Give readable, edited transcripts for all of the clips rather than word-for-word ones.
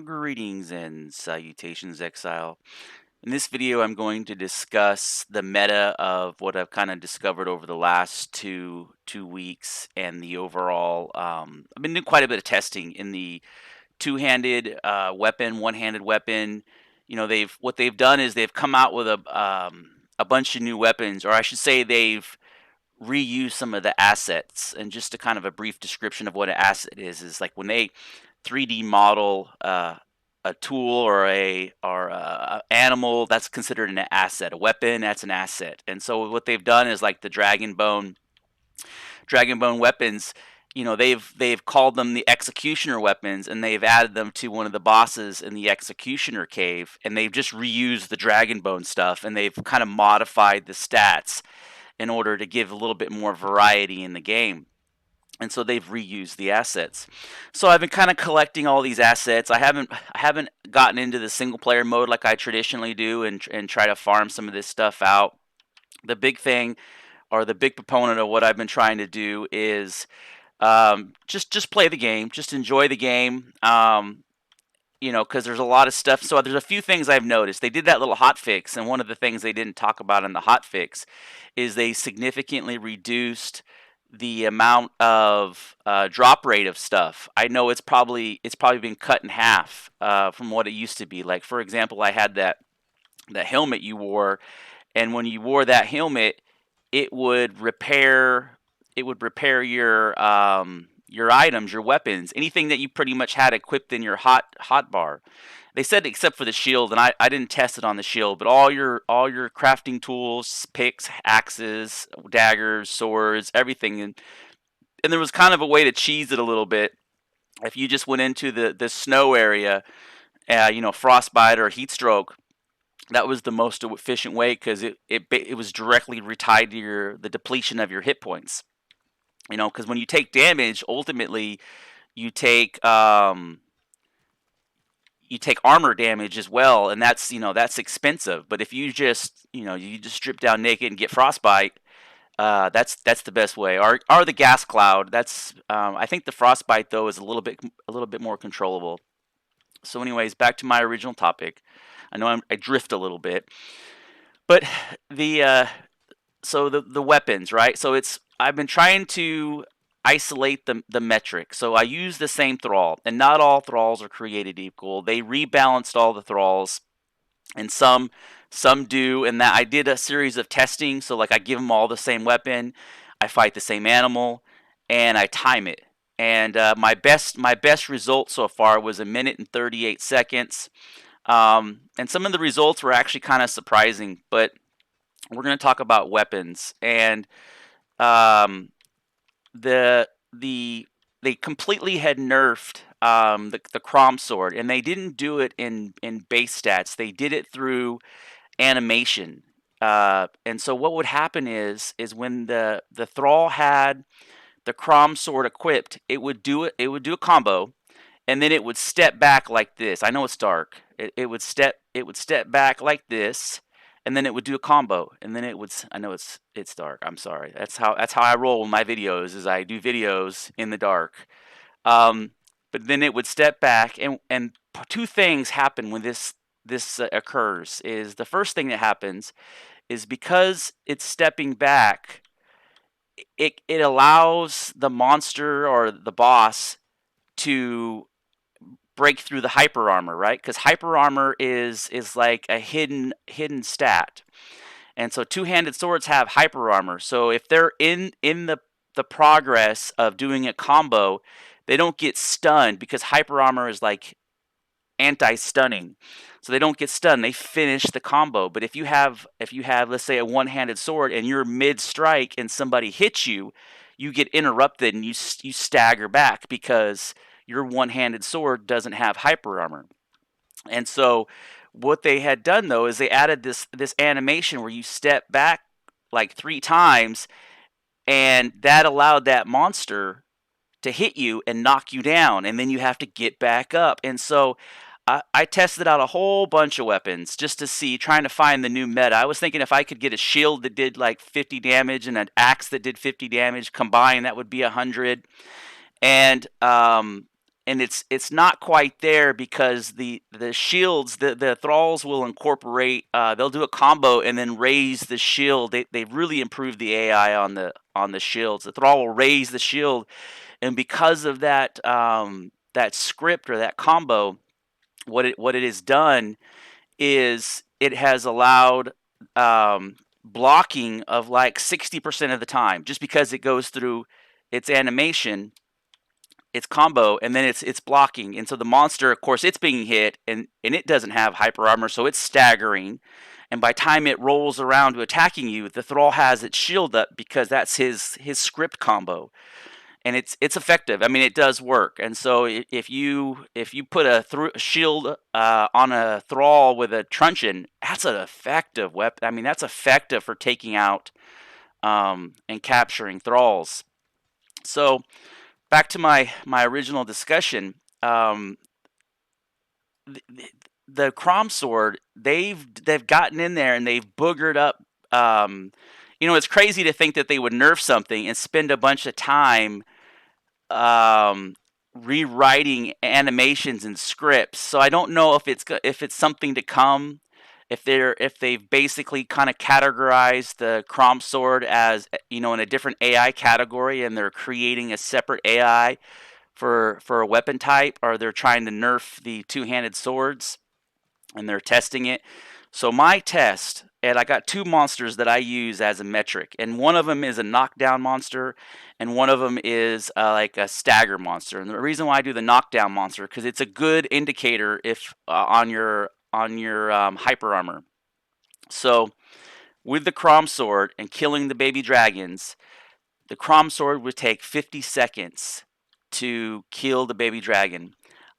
Greetings and salutations, Exile. In this video, I'm going to discuss the meta of what I've kind of discovered over the last two weeks and the overall. I've been doing quite a bit of testing in the two-handed weapon, one-handed weapon. You know, what they've done is they've come out with a bunch of new weapons, or I should say, they've reuse some of the assets. And just a kind of a brief description of what an asset is like when they 3D model a tool or a animal, that's considered an asset. A weapon, that's an asset. And so what they've done is like the Dragon Bone weapons. You know, they've called them the executioner weapons, and they've added them to one of the bosses in the executioner cave, and they've just reused the Dragon Bone stuff, and they've kind of modified the stats in order to give a little bit more variety in the game. And so they've reused the assets. So I've been kind of collecting all these assets. I haven't gotten into the single player mode like I traditionally do and try to farm some of this stuff out. The big thing, or the big proponent of what I've been trying to do, is just play the game, just enjoy the game. You know, because there's a lot of stuff. So there's a few things I've noticed. They did that little hot fix, and one of the things they didn't talk about in the hot fix is they significantly reduced the amount of drop rate of stuff. I know it's probably been cut in half from what it used to be. Like, for example, I had that helmet you wore, and when you wore that helmet, it would repair your items, your weapons, anything that you pretty much had equipped in your hot bar. They said except for the shield, and I didn't test it on the shield, but all your crafting tools, picks, axes, daggers, swords, everything, and there was kind of a way to cheese it a little bit. If you just went into the snow area, you know, frostbite or heat stroke, that was the most efficient way because it was directly tied to the depletion of your hit points. You know, because when you take damage, ultimately you take um, you take armor damage as well, and that's expensive. But if you just strip down naked and get frostbite, that's the best way. Or the gas cloud. I think the frostbite though is a little bit more controllable. So, anyways, back to my original topic. I know I drift a little bit, but the the weapons, right? So I've been trying to isolate the metric. So I use the same thrall, and not all thralls are created equal. They rebalanced all the thralls, and some do. And that I did a series of testing. So like I give them all the same weapon, I fight the same animal, and I time it. And my best result so far was 1 minute and 38 seconds. And some of the results were actually kind of surprising, but we're going to talk about weapons. And um, the they completely had nerfed the Crom sword, and they didn't do it in base stats. They did it through animation. And so what would happen is when the thrall had the Crom sword equipped, it would do a combo, and then it would step back like this. I know it's dark. It would step back like this, and then it would do a combo, and then I know it's dark. I'm sorry. That's how I roll with my videos. Is I do videos in the dark. Um, but then it would step back, and two things happen when this occurs. Is the first thing that happens is because it's stepping back, it allows the monster or the boss to break through the hyper armor, right? Because hyper armor is like a hidden stat, and so two-handed swords have hyper armor. So if they're in the progress of doing a combo, they don't get stunned because hyper armor is like anti-stunning. So they don't get stunned. They finish the combo. But if you have let's say a one-handed sword and you're mid strike and somebody hits you, you get interrupted and you stagger back because your one-handed sword doesn't have hyper armor. And so what they had done though is they added this animation where you step back like 3 times, and that allowed that monster to hit you and knock you down, and then you have to get back up. And so I tested out a whole bunch of weapons just to see, trying to find the new meta. I was thinking if I could get a shield that did like 50 damage and an axe that did 50 damage combined, that would be 100. And and it's not quite there because the shields, the thralls will incorporate, they'll do a combo and then raise the shield. They've really improved the AI on the shields. The thrall will raise the shield, and because of that, that script or that combo, what it has done is it has allowed, blocking of like 60% of the time, just because it goes through its animation, its combo, and then it's blocking. And so the monster, of course, it's being hit, and it doesn't have hyper armor, so it's staggering. And by the time it rolls around to attacking you, the thrall has its shield up because that's his script combo, and it's effective. I mean, it does work. And so if you put a shield, on a thrall with a truncheon, that's an effective weapon. I mean, that's effective for taking out, and capturing thralls. So back to my original discussion. The, the Crom Sword, they've gotten in there and they've boogered up. It's crazy to think that they would nerf something and spend a bunch of time, um, rewriting animations and scripts. So I don't know if it's something to come. If they've basically kind of categorized the Crom Sword as, in a different AI category, and they're creating a separate AI for a weapon type, or they're trying to nerf the two-handed swords and they're testing it. So my test, and I got two monsters that I use as a metric, and one of them is a knockdown monster, and one of them is, like a stagger monster. And the reason why I do the knockdown monster, because it's a good indicator if, on your hyper armor. So with the Crom Sword and killing the baby dragons, the Crom Sword would take 50 seconds to kill the baby dragon.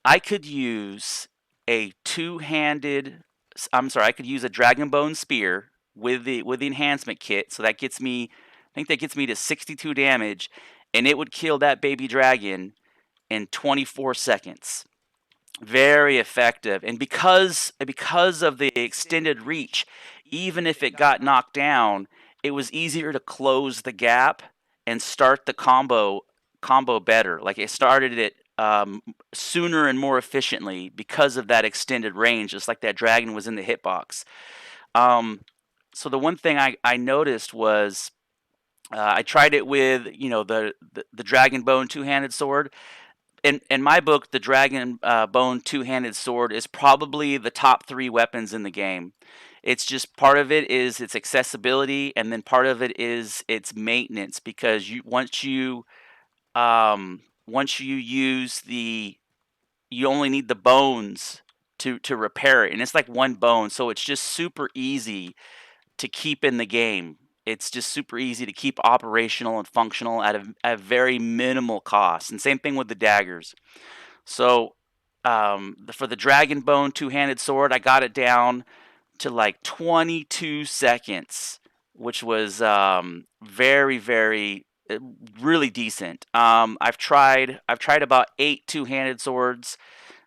I could use a two-handed, I'm sorry, I could use a dragon bone spear with the enhancement kit. So that gets me, I think that gets me to 62 damage, and it would kill that baby dragon in 24 seconds. Very effective. And because of the extended reach, even if it got knocked down, it was easier to close the gap and start the combo better. Like, it started it, sooner and more efficiently because of that extended range, just like that dragon was in the hitbox. Um, so the one thing I noticed was, I tried it with, the dragon bone two-handed sword. In my book, the dragon, bone two-handed sword is probably the top three weapons in the game. It's just, part of it is its accessibility, and then part of it is its maintenance, because once you use you only need the bones to repair it, and it's like one bone, so it's just super easy to keep in the game. It's just super easy to keep operational and functional at a very minimal cost. And same thing with the daggers. So, for the Dragon Bone two-handed sword, I got it down to like 22 seconds, which was, very, very, really decent. I've tried about eight two-handed swords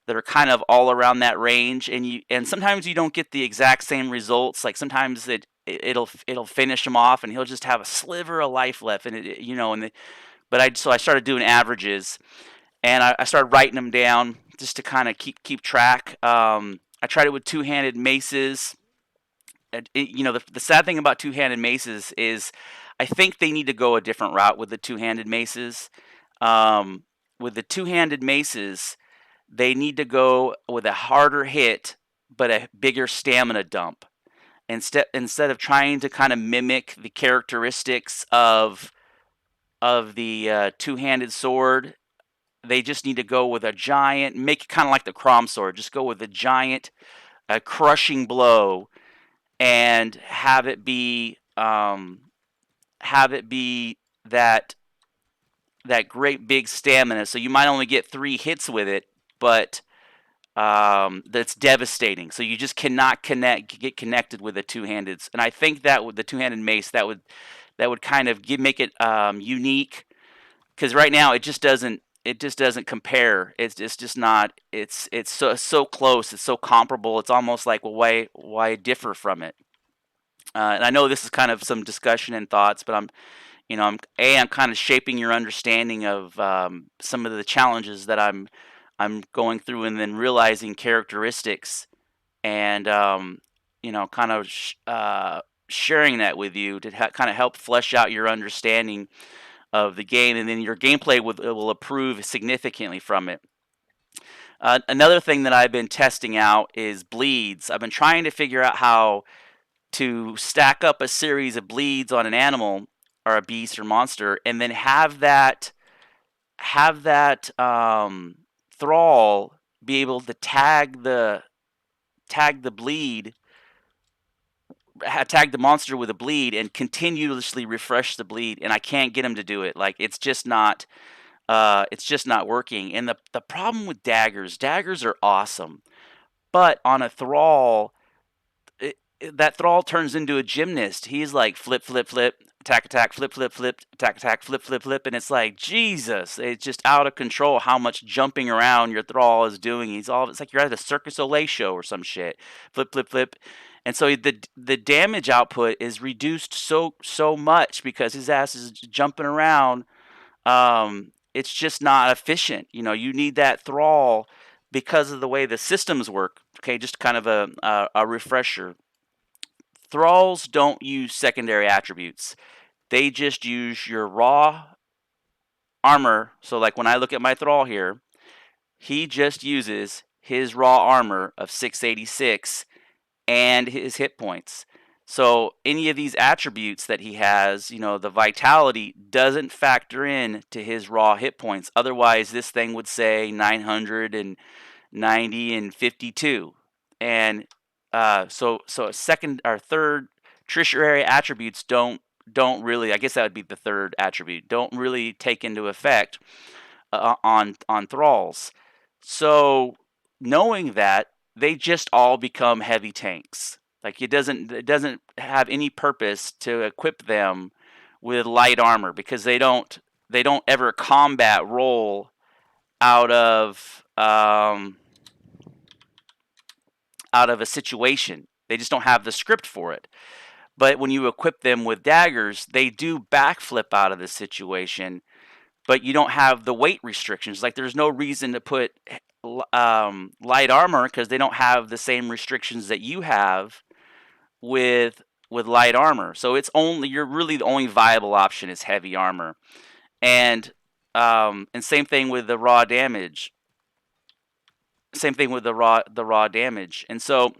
that are kind of all around that range, and sometimes you don't get the exact same results. Like, sometimes it'll finish him off, and he'll just have a sliver of life left, and but I started doing averages, and I started writing them down just to kind of keep track. I tried it with two-handed maces. The sad thing about two-handed maces is, I think they need to go a different route with the two-handed maces. Um, with the two-handed maces, they need to go with a harder hit but a bigger stamina dump. Instead of trying to kind of mimic the characteristics of the, two-handed sword, they just need to go with a giant, make it kind of like the Crom Sword. Just go with a giant, crushing blow, and have it be that great big stamina. So you might only get three hits with it, but, that's devastating. So you just cannot get connected with the two-handed. And I think that with the two-handed mace, that would kind of make it, unique, because right now it just doesn't compare. It's just not. It's so close. It's so comparable. It's almost like, well, why differ from it? And I know this is kind of some discussion and thoughts, but I'm kind of shaping your understanding of, some of the challenges that I'm going through and then realizing characteristics and kind of sharing that with you to kind of help flesh out your understanding of the game, and then your gameplay will improve significantly from it. Another thing that I've been testing out is bleeds. I've been trying to figure out how to stack up a series of bleeds on an animal or a beast or monster, and then have that thrall be able to tag the bleed, tag the monster with a bleed, and continuously refresh the bleed. And I can't get him to do it. Like it's just not working. And the problem with daggers are awesome, but on a thrall, that thrall turns into a gymnast. He's like flip, flip, flip, attack, attack, flip, flip, flip, attack, attack, flip, flip, flip, and it's like Jesus. It's just out of control how much jumping around your thrall is doing. It's like you're at a Circus Olay show or some shit. Flip, flip, flip, and so the damage output is reduced so much because his ass is jumping around. It's just not efficient. You need that thrall because of the way the systems work. Okay, just kind of a refresher. Thralls don't use secondary attributes. They just use your raw armor. So like when I look at my thrall here, he just uses his raw armor of 686 and his hit points. So any of these attributes that he has, the vitality doesn't factor in to his raw hit points. Otherwise, this thing would say 990 and 52. And so a second or third tertiary attributes don't really, I guess that would be the third attribute, don't really take into effect on thralls. So knowing that, they just all become heavy tanks. Like it doesn't have any purpose to equip them with light armor because they don't ever combat roll out of out of a situation. They just don't have the script for it. But when you equip them with daggers, they do backflip out of the situation, but you don't have the weight restrictions. Like there's no reason to put light armor because they don't have the same restrictions that you have with light armor. So you're really the only viable option is heavy armor, and same thing with the raw damage. Same thing with the raw damage, and so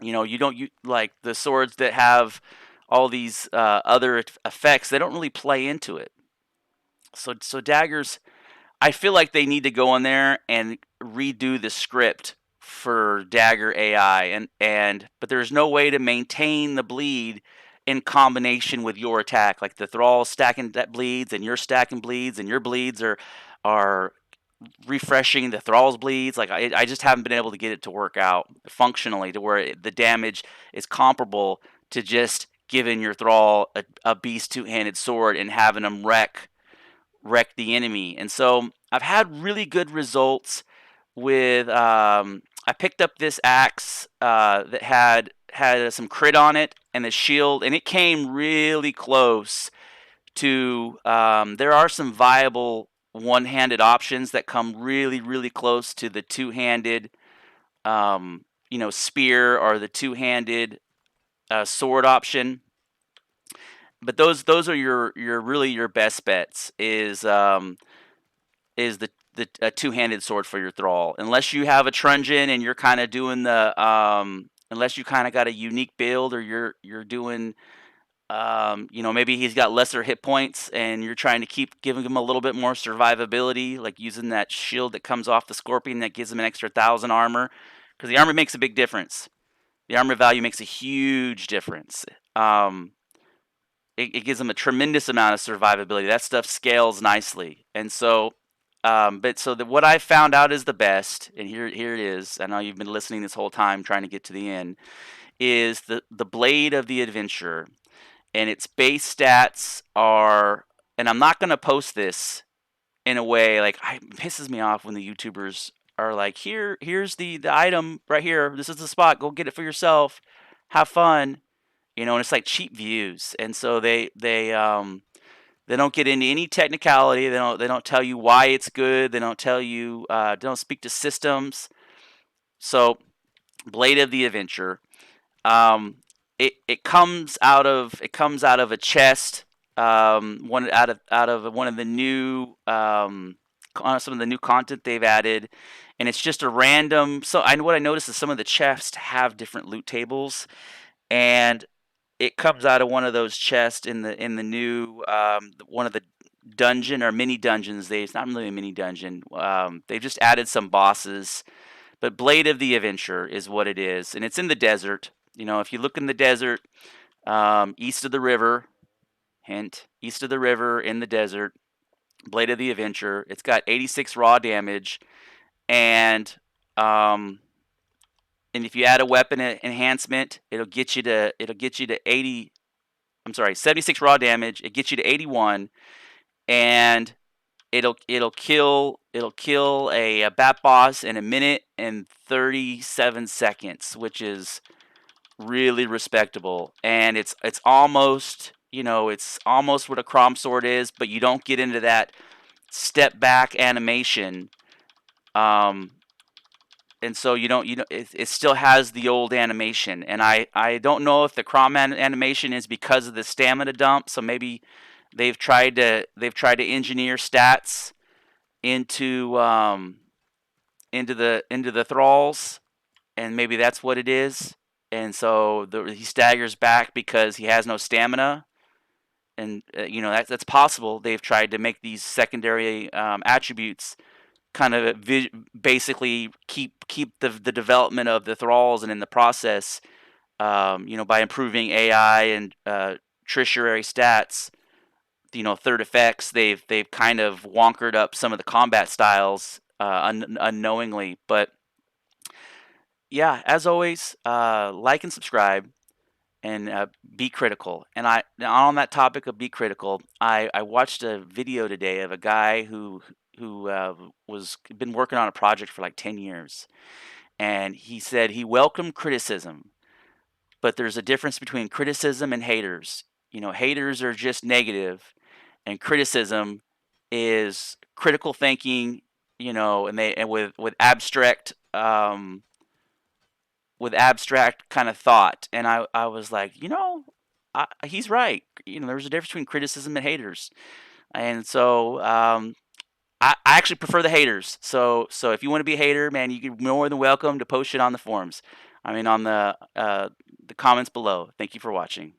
you don't like the swords that have all these other effects. They don't really play into it. So daggers, I feel like they need to go in there and redo the script for dagger AI, but there's no way to maintain the bleed in combination with your attack. Like the thrall stacking that bleeds, and you're stacking bleeds, and your bleeds are refreshing the thrall's bleeds. Like I just haven't been able to get it to work out functionally to where the damage is comparable to just giving your thrall a beast two-handed sword and having them wreck the enemy. And so I've had really good results with. I picked up this axe that had some crit on it and the shield, and it came really close to. There are some viable one-handed options that come really, really close to the two-handed, spear or the two-handed sword option. But those are your really your best bets is the a two-handed sword for your thrall. Unless you have a truncheon and you're kind of doing unless you kind of got a unique build or you're doing maybe he's got lesser hit points and you're trying to keep giving him a little bit more survivability, like using that shield that comes off the scorpion that gives him an extra 1,000 armor, because the armor makes a big difference. The armor value makes a huge difference. It gives them a tremendous amount of survivability. That stuff scales nicely, and so, what I found out is the best, and here it is. I know you've been listening this whole time trying to get to the end. Is the blade of the adventurer, and its base stats are, and I'm not gonna post this in a way like it pisses me off when the YouTubers are like, here's the item right here. This is the spot. Go get it for yourself. Have fun. And it's like cheap views, and so they They don't get into any technicality. They don't tell you why it's good. They don't tell you. They don't speak to systems. So Blade of the Adventure. Um, it comes out of a chest. One out of one of the new some of the new content they've added, and it's just a random. So what I noticed is some of the chests have different loot tables, and it comes out of one of those chests in the new one of the dungeon or mini dungeons. It's not really a mini dungeon. They've just added some bosses, but Blade of the Adventure is what it is, and it's in the desert. If you look in the desert, east of the river, hint, east of the river in the desert, Blade of the Adventure. It's got 86 raw damage, and um, and if you add a weapon enhancement, it'll get you to 80. I'm sorry, 76 raw damage. It gets you to 81, and it'll kill a bat boss in a minute and 37 seconds, which is really respectable. And it's almost it's almost what a Crom sword is, but you don't get into that step back animation. Um, and so it still has the old animation, and I don't know if the Crom animation is because of the stamina dump. So maybe they've tried to engineer stats into the thralls, and maybe that's what it is. And so he staggers back because he has no stamina, and that's possible. They've tried to make these secondary attributes kind of basically keep the development of the thralls, and in the process, by improving AI and tertiary stats, third effects, they've kind of wonkered up some of the combat styles unknowingly. But yeah, as always, like and subscribe, and be critical. And on that topic of be critical, I watched a video today of a guy who was been working on a project for like 10 years, and he said he welcomed criticism, but there's a difference between criticism and haters. Haters are just negative, and criticism is critical thinking. And with abstract kind of thought. And I was like, he's right. There's a difference between criticism and haters. And so I actually prefer the haters. So if you want to be a hater, man, you're more than welcome to post it on the forums. I mean, on the comments below. Thank you for watching.